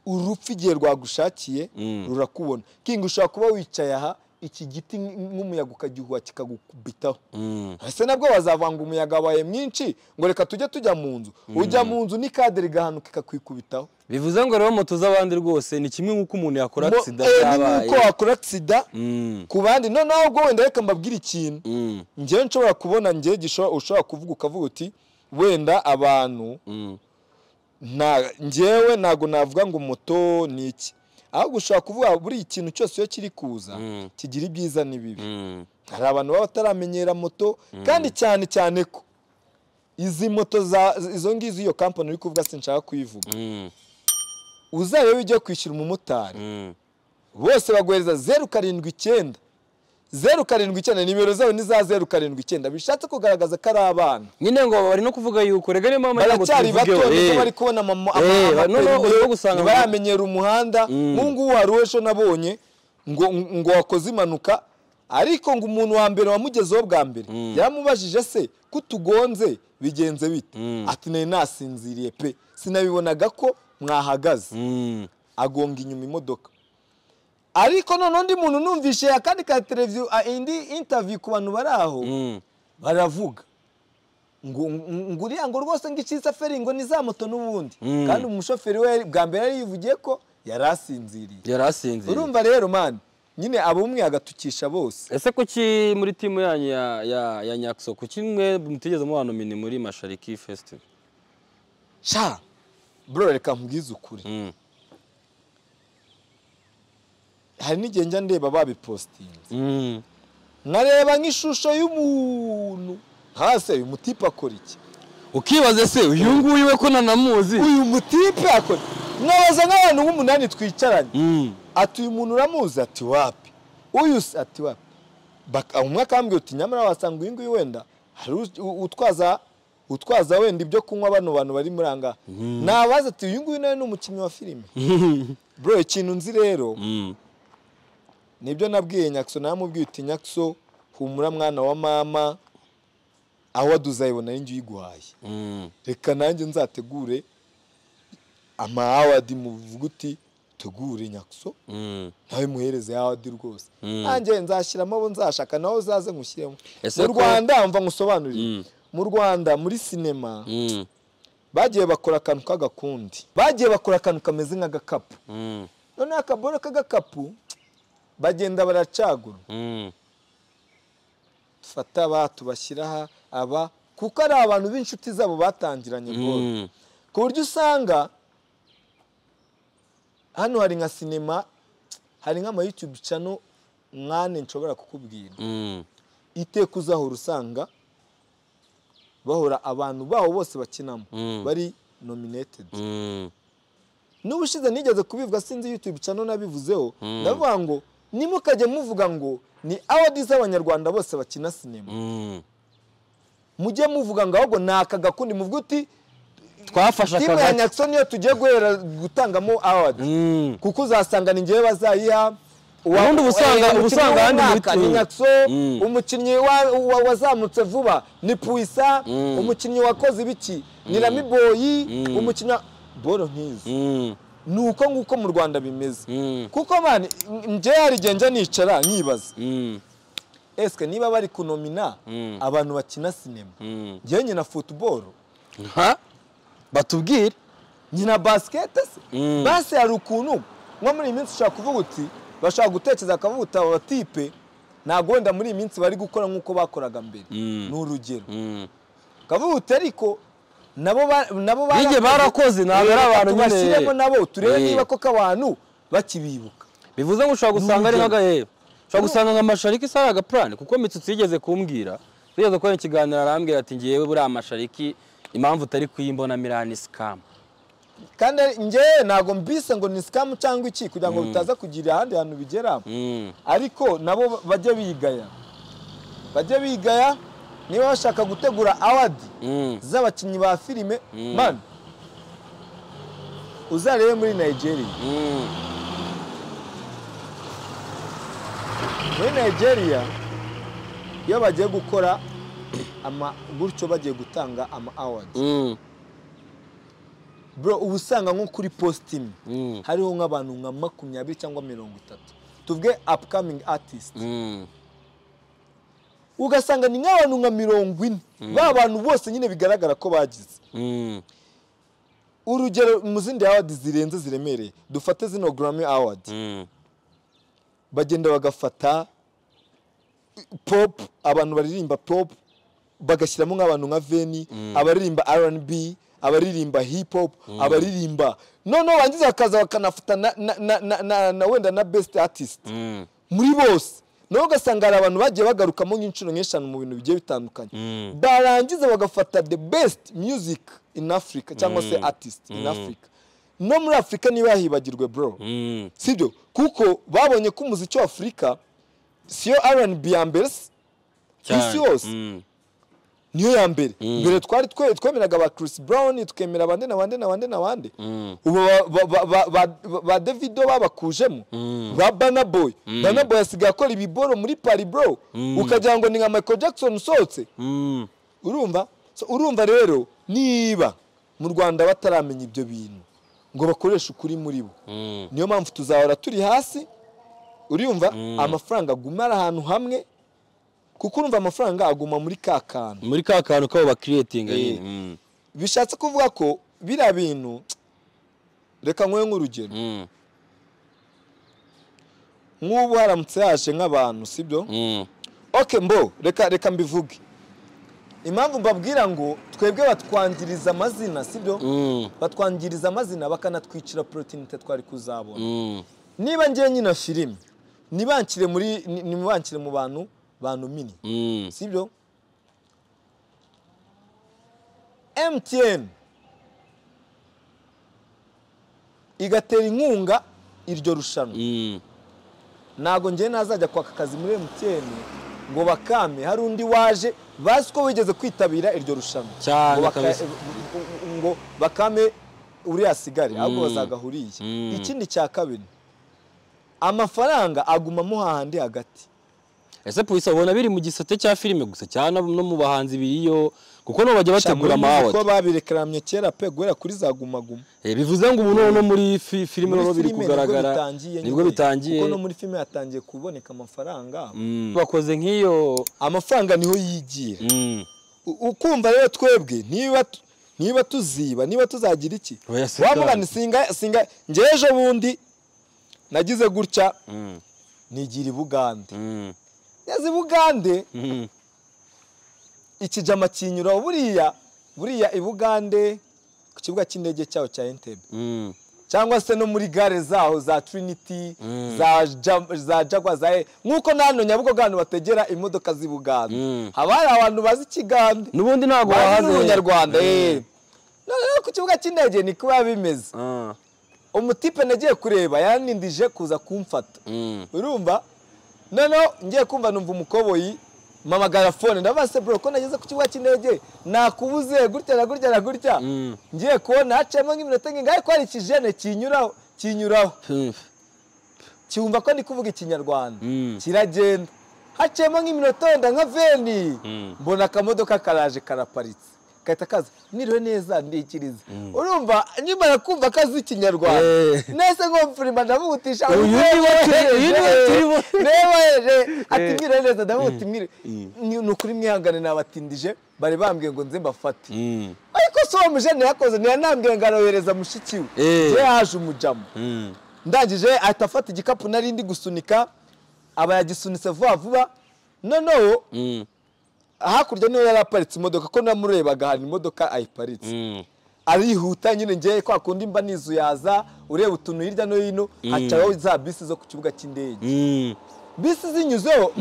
[SPEAKER 1] urupfu igihe rwagushakiye rurakubona kingi ushobora kuba wicaye aha iki giti nk'umuyaga ukagihuha kikagukubitaho ese nabwo bazavanga umuyaga wabaye mwinshi ngo reka tujya mu nzu ujya mu nzu ni kadere gahanuka ikakwikubitaho
[SPEAKER 2] bivuze ngo rero moto z'abandi rwose ni kimwe nk'uko umuntu yakora accident yabaye
[SPEAKER 1] nk'uko wakora accident ku bandi noneho ubwo wenda reka mbabwire ikintu njyewe nshobora kubona ushobora kuvuga ukavuga uti wenda abantu njyewe ntago navuga ngo moto ni iki ahubwo ushobora kuvuga buri ikintu cyose iyo kiri kuza kigira ibyiza n'ibibi hari abantu baba bataramenyera moto kandi cyane ko izi moto izo ngizo iyo company uri kuvuga sinshaka kuyivuga uzaye ujye kwishyura umumotari bose baguhereza 079 nimero zawe ni za 079 bishatse kugaragaza ko ari abana
[SPEAKER 2] nyine ngo bari no kuvuga yuko rega niyo mama
[SPEAKER 1] ngo tuvugeho bari kubona mama baramenyera umuhanda mungu waruwesho nabonye ngo wakoze impanuka ariko ngo umuntu wa mbere wamugezeho bwa mbere yamubajije se kutugonze bigenze bite ati nasinziriye pe sinabibonaga ko mwahagaze agonga inyuma imodoka ariko none undi muntu numvishe akandi ka televiziyo indi interview ku bantu baraho baravuga ngo uriya ngo rwose ngo icisa feri ngo ni za moto n'ubundi kandi umushoferi we bwa mbere yari yivugiye ko yarasinziriye urumva rero man nyine abumwe agatukisha bose
[SPEAKER 2] ese kuki muri timu yanyu ya Nyakso kuki mwe mutigeze mubano mini muri Mashariki Festival
[SPEAKER 1] sha bro reka mbwize ukuri hari n'igihe njya ndeba babipostinze nkareba nk'ishusho y'umuntu hase uyu mutipe akora iki
[SPEAKER 2] ukibaze se uyu nguyu we ko nanamuzi
[SPEAKER 1] uyu mutipe akora mwabaza nk'abantu nk'umunani twicaranye ati uyu muntu uramuzi ati wapi uyu ati wapi umwe akambwira uti nyamara wasanga uyu nguyu wenda hari utwaza wenda ibyo kunywa bano bantu bari muri anga nabaza ati uyu nguyu nawe ni umukinnyi wa filime bro ikintu nzi rero nibyo nabwiye Nyakso namubwiye uti Nyakso humura mwana wa mama aho waduzayibona n'injye uyiguhaye reka nanjye nzategure award muvuga uti tegure Nyakso nawe muhereze award rwose nanjye nzashyiramo abo nzashaka naho uzaze ngushyiremo mu Rwanda mva ngusobanurire mu Rwanda muri sinema bagiye bakora akantu k'agakundi bagiye bakora akantu kameze nk'agakapu none akaboro k'agakapu bagenda baracagura fata tubashyiraho aba kuko ari abantu b'inshuti zabo batangiranye bwo ku buryo usanga hano hari nka sinema hari nk'ama YouTube channel mwane nshobora kukubwira iteka uzahora usanga bahora abantu baho bose bakinamo bari nominated n'ubushize nigeze kubivuga sinzi YouTube channel nabivuzeho ndavuga ngo nimukajye muvuga ngo ni awards z'abanyarwanda bose bakina sinema mujye muvuga ngo ahubwo nakagakundi muvuga uti
[SPEAKER 2] twafasha
[SPEAKER 1] timu ya Nyackson yo tugiye guhera gutangamo award kuko uzasanga ni ngiye bazayiha
[SPEAKER 2] ubundi ubusanga handi
[SPEAKER 1] ni Nyackson umukinnyi wazamutse vuba ni Puissant umukinnyi wakoze ibiki ni Rami Boy umukinnyi boro nkizi nuko nguko mu Rwanda bimeze kuko man nje hari genje nicara nkibaza eske niba bari kunomina abantu bakina sinema ngiye nyina football
[SPEAKER 2] batubwire
[SPEAKER 1] nyina basket se base hari ukuntu nko muri iminsi ushaka kuvuga uti bashaka gutekereza akavuta abatipe nago wenda muri iminsi bari gukora nkuko bakoraga mbere n'urugero kavuta ariko nabo
[SPEAKER 2] barakoze nabo ari abantu nyine
[SPEAKER 1] bashyiremo nabo turebe niba koko abantu bakibibuka
[SPEAKER 2] bivuze ngo ushaka gusanga ari nk'agahebo ushaka gusanga nka mashariki isaraga plan kuko Mitsutsi yigeze kumbwira yigeze ko ikiganiro arambwira ati ngiyewe buri amashariki impamvu utari kuyimbona Milani scam
[SPEAKER 1] kandi nge nago mbise ngo ni scam cyangwa iki kugira ngo bitaza kugira ahandi hantu bigera ariko nabo bajye bigaya niba bashaka gutegura award z'abakinnyi ba filime man uzarebe muri Nigeria muri Nigeria iyo bagiye gukora gutyo bagiye gutanga ama awards bro ubusanga nko kuri posting hariho nk'abantu nka 20 cyangwa 30 tuvuge upcoming artist ugasanga ni nk'abantu nka 40 b'abantu bose nyine bigaragara ko bagize urugero mu zindi awards zirenze ziremereye dufate zino Grammy Awards bagenda bagafata pop abantu baririmba pop bagashyiramo nk'abantu nka Veni abaririmba R&B abaririmba hip hop abaririmba no bangiza akaza bakanafata na wenda na best artist muri bose no gasanga abantu bagiye bagarukamo nk'inshuro nk'eshanu mu bintu bigiye bitandukanye barangiza bagafata the best music in Africa cyangwa se artist in Africa no muri Africa niba yahibagirwe bro sibyo kuko babonye ko umuziki wa Africa siyo R&B ya mbere isi yose niyo ya mbere mbere twari twemeraga ba Chris Brown tukemera abandi ubu ba Davido babakujemo ba Burna Boy asigaye akora ibiboro muri Paris bro ukagira ngo ni nka Michael Jackson usotse urumva rero niba mu Rwanda bataramenya ibyo bintu ngo bakoresha ukuri muri bo niyo mpamvu tuzahora turi hasi urumva amafaranga agumara ahantu hamwe kuko urumva amafaranga aguma muri kakanu
[SPEAKER 2] kabo ba creating nyine
[SPEAKER 1] bishatse kuvuga ko bira bintu reka nkwe nk'urugero nk'ubu haramutse yaje nk'abantu sibyo okay mbo reka mbivuge impamvu mbabwira ngo twebwe batwangiriza amazina sibyo batwangiriza amazina bakanatwicira opportunity twari kuzabona niba ngiye nyina filime nibankire mu bantu mini sibyo MTN igatera inkunga iryo rushanwa nago ngiye nazajya kwaka akazi muri MTN ngo bakame hari undi waje bazi ko wigeze kwitabira iryo rushanwa ngo bakame uri asigare ahubwo bazagahuriye ikindi cya kabiri amafaranga agumamo hahandi hagati
[SPEAKER 2] ese Puissant ubona biri mu gisate cya filime gusa cyane no mu bahanzi biriyo kuko no bajya bategura amaward
[SPEAKER 1] ko babirekeramye kera pe gwera kuri zagumaguma
[SPEAKER 2] bivuze ngo ubu no muri filime no biri kugaragara nibwo bitangiye
[SPEAKER 1] kuko no muri filime yatangiye kuboneka amafaranga
[SPEAKER 2] bakoze nk'iyo
[SPEAKER 1] amafaranga niho yigira ukumva rero twebwe niba tuziba niba tuzagira iki wamugana singa ngejo bundi nagize gutya nigira Bugande yazi Bugande ikijama kinyura buriya Ibugande ku kibuga cy'indege cyaho cya Entebbe cyangwa se no muri gare zaho za Trinity za Jaguar za nkuko nano Nyabugogo abantu bategera imodoka z'Ibugande habari abantu bazi Kigande
[SPEAKER 2] nubundi ntago
[SPEAKER 1] bahaze Umunyarwanda none ku kibuga cy'indege ni kuba bimeze umutipe nagiye kureba yanindije kuza kumfata urumva none ngiye kumva numva umukoboyi mamagara phone ndabase bro ko nageze ku kibuga cy'indege nakubuze gutya na gutya ngiye kubona hacemo nk'iminota ngingaye ko ari ikijene kinyuraho cyumva ko ndi kuvuga ikinyarwanda kiragenda hacemo nk'iminota wenda nka veni mbona akamodoka karaje karaparitse kahita kaza niriwe neza ndikiriza urumva nyimara kumva kazi ikinyarwanda nese ngo mfurima ndamutisha ati mwire neza ndamuti mwire nukuri mwihangane nabatindije bari bambwiye ngo nze mbafate ariko so umujene yakoze ntiyanambwiye ngo arohereza mushiki we je haje umujamo ndangije atafata igikapu nari ndi gusunika aba yagisunitse vuba noneho hakurya niyo yaraparitse imodoka ko namurebaga hari imodoka ayiparitse arihuta nyine ngiye kwa kundi mba nizuyaza ureba utuntu hirya no hino hacaho za bisi zo ku kibuga cy'indege bisi zinyuzeho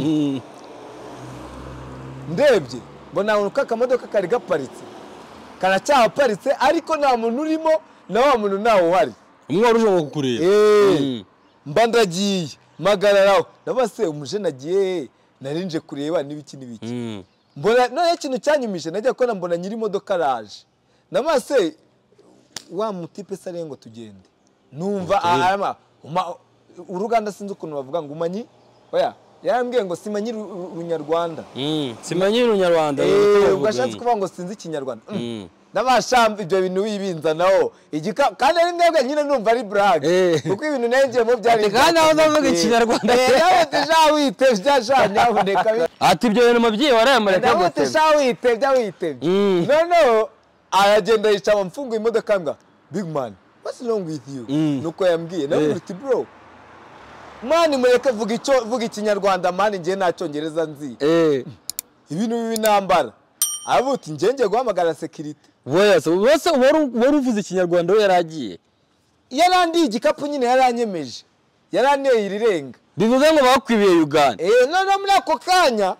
[SPEAKER 1] ndebye mbona unuka akamodoka kari gaparitse karacyaparitse ariko nta muntu urimo na wa muntu ntawe uhari
[SPEAKER 2] umwe waruje ngo kukureba
[SPEAKER 1] mba ndagiye magararaho ndabase umujene agiye narinje kureba n'ibiki mbona none ikintu cyanyumije najya ko mbona nyiri imodoka araje namase wa mutipe sare ngo tugende numva arama uruganda sinzi ukuntu bavuga ngo umanyi oya yambwiye ngo simanyi runyarwanda
[SPEAKER 2] simanyi runyarwanda
[SPEAKER 1] ugashatse kuvuga ngo sinzi ikinyarwanda nabashamba ibyo bintu wibinza naho kandi ari ndebwe nyine numva ari brag kuko ibintu negiyemo byari
[SPEAKER 2] kandi aho ndavuga ikinyarwanda
[SPEAKER 1] nawe tija witevye byashanye aboneka
[SPEAKER 2] ati ibyo bintu mabyiye warayamara
[SPEAKER 1] nawe tija witevye no aragenda yicara mfunguye imodoka mbwa big man what's wrong with you nuko yambwiye nawe uti bro mani mureke vuga ikinyarwanda mani ngiye nacyongereza nzi ibintu bibi nambara abuti ngiye guhamagara security
[SPEAKER 2] wese wari uvuze ikinyarwanda we yaragiye
[SPEAKER 1] yarandi igikapu nyine yaranyemeje yaraneye irirenga
[SPEAKER 2] bivuze ngo bakwibiye Uganda
[SPEAKER 1] none muri ako kanya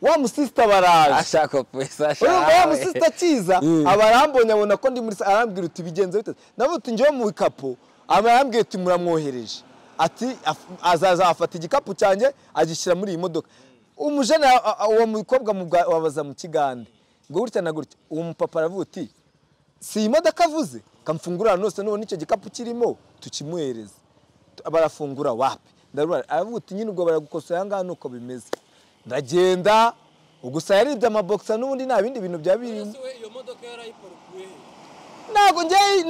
[SPEAKER 1] wa musista baraje
[SPEAKER 2] ashaka pesa
[SPEAKER 1] urumva wa musista kiza abarambonye abona ko ndi muri arambwira uti bigenze bite nabuti ngiye mu bikapu abarambwiye uti muramwohereje ati azaza afata igikapu cyanjye agishyira muri iyi modoka umujene uwo mukobwa wabaza mu kigande ngo gutya na gutya uwo mupapa aravuga uti si imodoka avuze kamfungura nose none icyo gikapu kirimo tukimuhereza barafungura wapi ndarura aravuga uti nyine ubwo baragukosora yanga nuko bimeze ndagenda ugusa yaribye amaboxa n'ubundi nta bindi bintu bya birimo
[SPEAKER 2] iyo modoka yarayiparukuye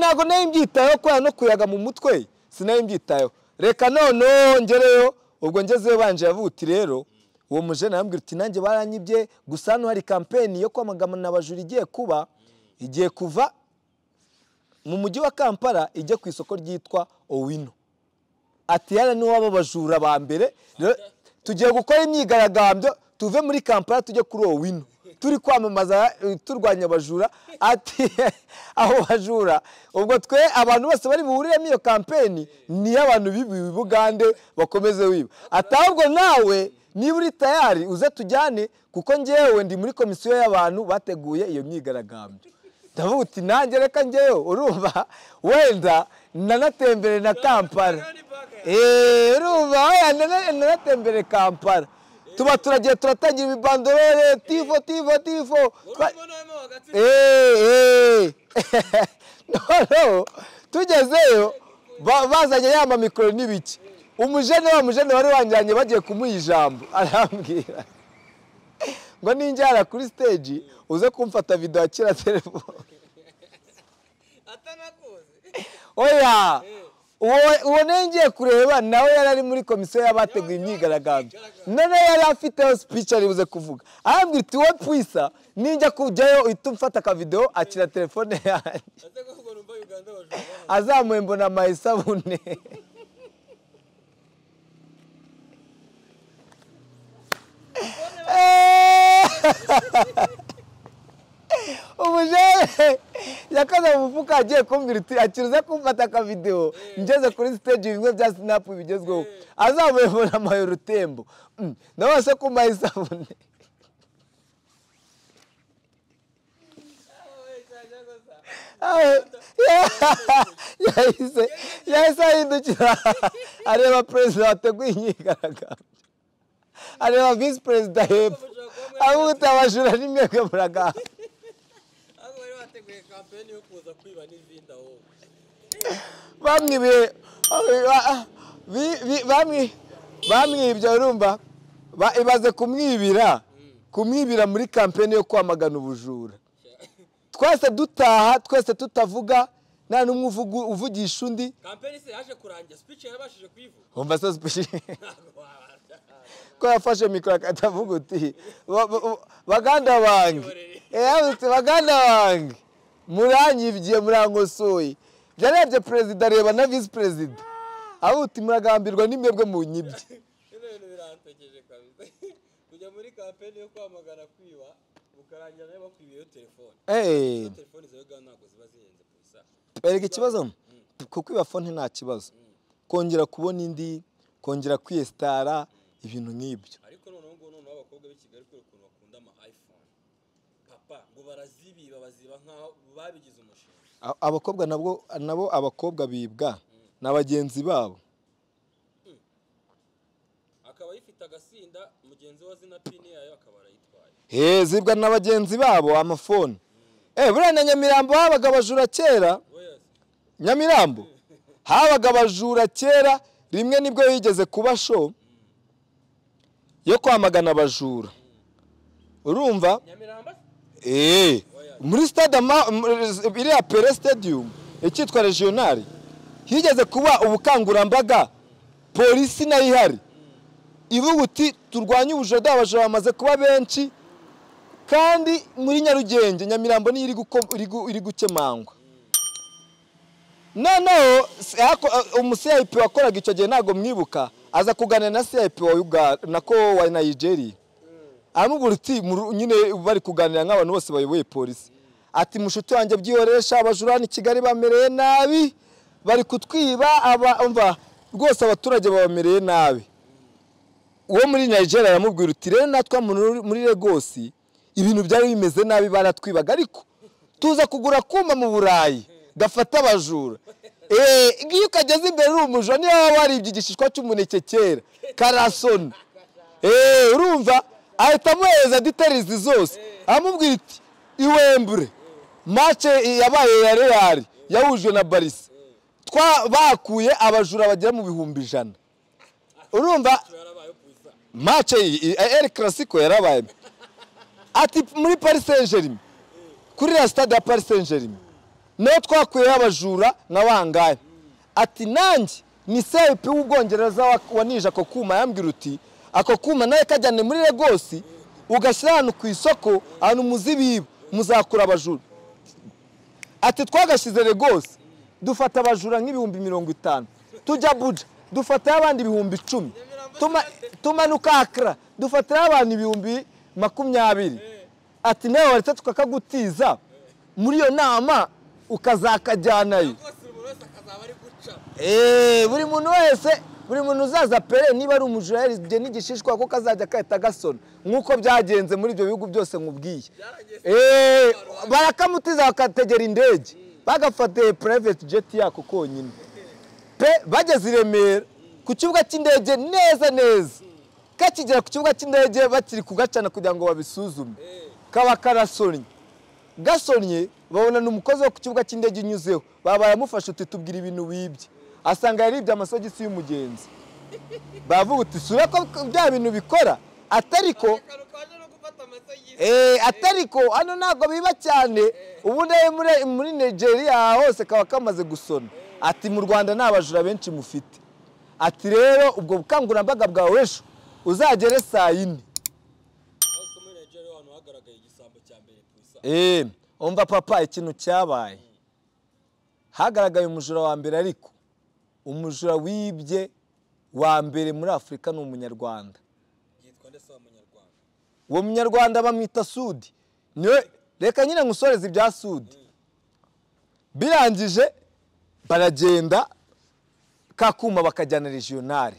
[SPEAKER 1] nago nayo mbyitayeho ko no kuyaga mu mutwe sinayo mbyitayeho reka none ngereyo ubwo ngezeyo banje yavuga uti rero uwo mujene yambwira uti nanjye baranyibye gusa hano hari campaign yo kwamagana n'abajura igiye kuva mu mujyi wa Kampala ijye ku isoko ryitwa Owino ati yara ni wabo bajura ba mbere tugiye gukora imyigaragambyo tuve muri Kampala tujye kuri Owino turi kwamamaza turwanya abajura ati aho bajura ubwo twe abantu bose bari buhuriremo iyo campaign ni abantu bibi Bugande bakomeze wiba atabwo nawe niba uri tayari uze tujyane kuko ngewe ndi muri komisiyo y'abantu bateguye iyo myigaragambyo ndavuga uti nanjye reka ngeyo urumva wenda nanatembere na Kampala urumva nanatembere Kampala tuba turagiye turatangira ibibandorore tifo no tugezeyo bazanye yama mikoro n'ibiki umujene wari wanjanye bagiye kumuha ijambo arambwira ngo ninjyara kuri stage uze kumfata video akira telefone
[SPEAKER 2] atanakoze
[SPEAKER 1] oya uwo ngiye kureba nawe yarari muri komisiyo y'abateguye imyigaragambyo none yari afite speech ari buze kuvuga arambwira ati we Puissant ninjya kujyayo uhita umfata ka video akira telefone yanjye azamuye mbona amayisabune umujene yakaza mu mufuka agiye kumbwira uti akiriza kumfata ka video ngeze kuri stage bimwe bya snap bigezweho azamuye mbona amayoro tembo nabase kumbaye isabune yahise ahindukira areba perezida wateguye imyigaragambyo, areba visi perezida hepfo avuga abajura n'imwebwe muragamba.
[SPEAKER 2] bari bateguye kampeni yo kuza kwiba n'izindi aho
[SPEAKER 1] bamwibye urumva ibaze kumwibira muri kampeni yo kwamagana ubujura. Twese dutaha, twese tutavuga, nta n'umwe uvugisha undi.
[SPEAKER 2] Kampeni se yaje kurangira, speech yarabashije kuyivuga.
[SPEAKER 1] Umva so speech ko yafashe mikoro akatavuga uti baganda bange, baganda bange muranyibye murangosoye. Byarebye perezida areba na vice perezida aho uti muragambirwa n'imwebwe mu nyibye.
[SPEAKER 2] Ibintu birantekeje kabisa. Kujya muri kampeni yo kwamagana kwiba ukarangira nayo bakwibiye telefone. Telefone zawe ntabwo ziba zihenze Puissant.
[SPEAKER 1] Erega ikibazo kukwiba phone nta kibazo. Kongera kubona indi, kongera kwiyestara ibintu nk'ibyo.
[SPEAKER 2] Ariko noneho abakobwa b'i Kigali kuri ukuntu bakunda ama iPhone. Papa ngo barazibiba baziba nkaho babigize umushinga.
[SPEAKER 1] Abakobwa nabo abakobwa bibwa n'abagenzi babo.
[SPEAKER 2] Akaba yifite agasinda mugenzi wa zina pin yayo akaba arayitwaye.
[SPEAKER 1] Zibwa n'abagenzi babo amafone. Buriya na Nyamirambo habaga abajura kera. Nyamirambo habaga abajura kera, rimwe nibwo yigeze kuba show yo kwamagana abajura. Urumva?
[SPEAKER 2] Nyamirambo?
[SPEAKER 1] Muri stade iriya Perezida Stadium icyitwa regional higeze kuba ubukangurambaga, polisi nayo ihari ivuga uti turwanye ubujura, abajura bamaze kuba benshi, kandi muri Nyarugenge Nyamirambo ni iri gukemangwa. Noneho umu-CIP wakoraga icyo gihe ntago mwibuka, aza kuganira na CIP wa Uganda nako wa Nigeria. Amubwira uti nyine bari kuganira nk'abantu bose bayoboye polisi. Ati mushuti wanjye byihoresha abajura ni Kigali bamereye nabi, bari kutwiba umva rwose abaturage babamereye nabi. Uwo muri Nigeria aramubwira uti rero natwa muri Lagos ibintu byari bimeze nabi baratwibaga, ariko tuza kugura kuma mu Burayi gafata abajura. Ngiyo ukageze imbere urumujura niyo waba waribye igishishwa cy'umuneke kera karasona. Urumva ahita amuhereza details zose, amubwira iti Iyumvire match yabaye ya Real yahujwe na Barca bakuye abajura bagera mu 100,000. Urumva match El Clasico yarabaye. Ati muri Paris Saint-Germain kuri la stade ya Paris Saint-Germain no twakuye abajura n'abangaye. Ati nanjye ni CIP w'Ubwongereza wanije ako kuma, yambwira uti ako kuma naye kajyane muri Lagos ugashyira hano ku isoko ahantu muzibiba muzakura abajura. Ati twagashyize Lagos dufata abajura nk'ibihumbi 50, tujya Abuja dufata abandi ibihumbi 10, tumanuka Accra dufata abandi ibihumbi 20. Ati nawe waretse tukakagutiza muri iyo nama ukazakajyanayo. Buri muntu uzaza pere niba ari umujura yarizwe n'igishishwa ko kazajya kahita gasona nkuko byagenze muri ibyo bihugu byose nkubwiye. Barakamutiza bakategera indege bagafatiye private jet yako konyine bageze i Remera ku kibuga cy'indege neza kakigera ku kibuga cy'indege bakiri kugacana kugira ngo babisuzume kaba karasonye gasonye babona n'umukozi wo ku kibuga cy'indege inyuzeho babayamufasha uti tubwira ibintu wibye, asanga yaribye amasogisi y'umugenzi. Bavuga uti sura ko bya bintu bikora atariko hano ntabwo biba cyane. Ubundi muri Nigeria hose kaba kamaze gusona. Ati mu Rwanda n'abajura benshi mufite. Ati rero ubwo bukangurambaga bwawe ejo uzagere saa 4. Umva papa ikintu cyabaye hagaragaye umujura wa mbere, ariko umujura wibye wa mbere muri Afrika ni umunyarwanda. Uwo munyarwanda bamwita Sudi. Niwe reka nyine ngusoreze ibya Sudi. Birangije baragenda kakuma bakajyana regional.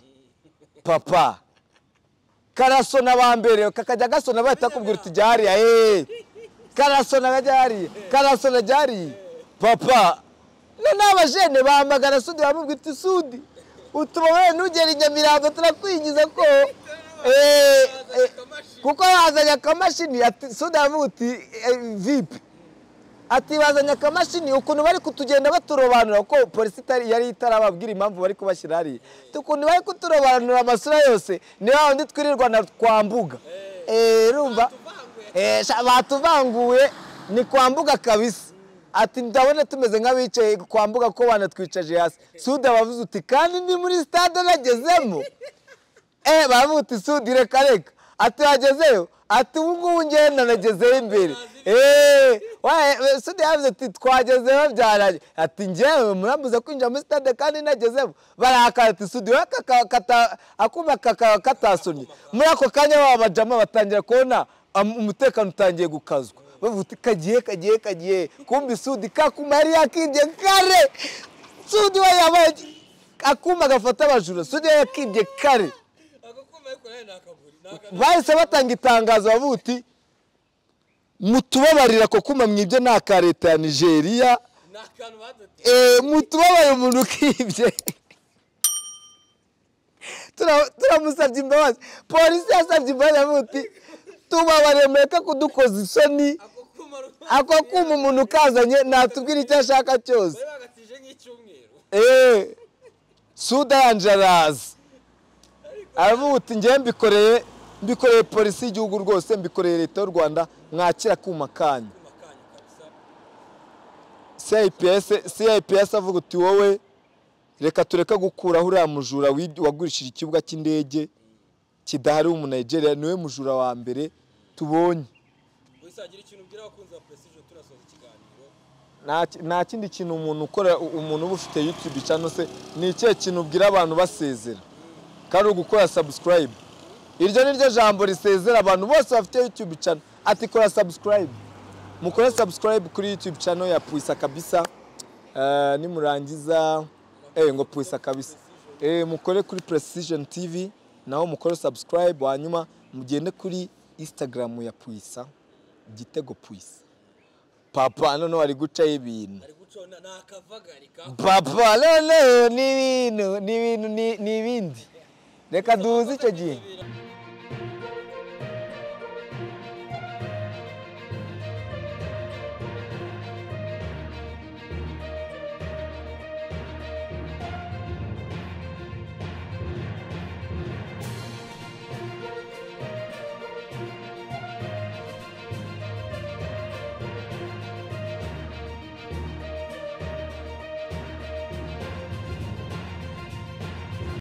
[SPEAKER 1] Papa karasona bambere kakajya gasona bahita kubwira uti jariya karasona gajari karasona jari. Papa n'abajene bahamagara Sudi bamubwira iti Sudi utubabare ntugere i Nyamirambo turakwinjiza ko kuko yazanye akamashini ati Sudi bamubwira uti VIP ati bazanye akamashini ukuntu bari kutugenda baturobanura ko polisi yari itarababwira impamvu bari kubashyira hari ukuntu bari kuturobanura amasura yose ni wundi twirirwa na kwambuga urumva batuvanguye ni kwambuga kabisa ati ndabona tumeze nk'abicaye kwambuga ko banatwicaje hasi Sudi bavuze uti kandi ndi muri stade nagezemo bavuga uti Sudi reka ati wagezeyo ati ubu ngubu ngenda nagezeyo imbere Sudi yavuze ati twagezeho byaraje ati njyewe murambuza kwinjira muri stade kandi nagezemo barakara ati Sudi akuma katasomye muri ako kanya babajama batangira kubona umutekano utangiye gukazwa bavuga kagiye kumbi Sudi kakuma yari yakibye kare Sudi we yabaye akuma gafata abajura Sudi yakibye kare bahise batanga itangazo bavuga uti mutubabarira ko kuma mwibye naka leta ya Nigeria mutubabarira umuntu ukibye turamusabye imbabazi polisi yasabye imbabazi bavuga uti tubabarire mureke kudukoza isoni ako kuma umuntu ukazanye natubwira icyo ashaka cyose Sudi Angelas aravuga uti njye mbikoreye polisi y'igihugu rwose mbikoreye leta y'u Rwanda mwakira kuma kanyu CIPS avuga uti wowe reka tureka gukuraho uriya mujura wagurishije ikibuga cy'indege kidahari w'umunigeria niwe mujura wa mbere tubonye nta kindi kintu umuntu ukora umuntu uba ufite YouTube channel se ni ikihe kintu ubwira abantu basezera kandi ugukora subscribe iryo niryo jambo risezera abantu bose bafite YouTube channel ati kora subscribe mukore subscribe kuri YouTube channel ya Puissant kabisa nimurangiza ngo Puissant kabisa mukore kuri Precision TV naho mukore subscribe hanyuma mugende kuri Instagram ya Puissant Gitego Puissant papa none wari guca ibintu papa none ni ibindi reka duhuze icyo gihe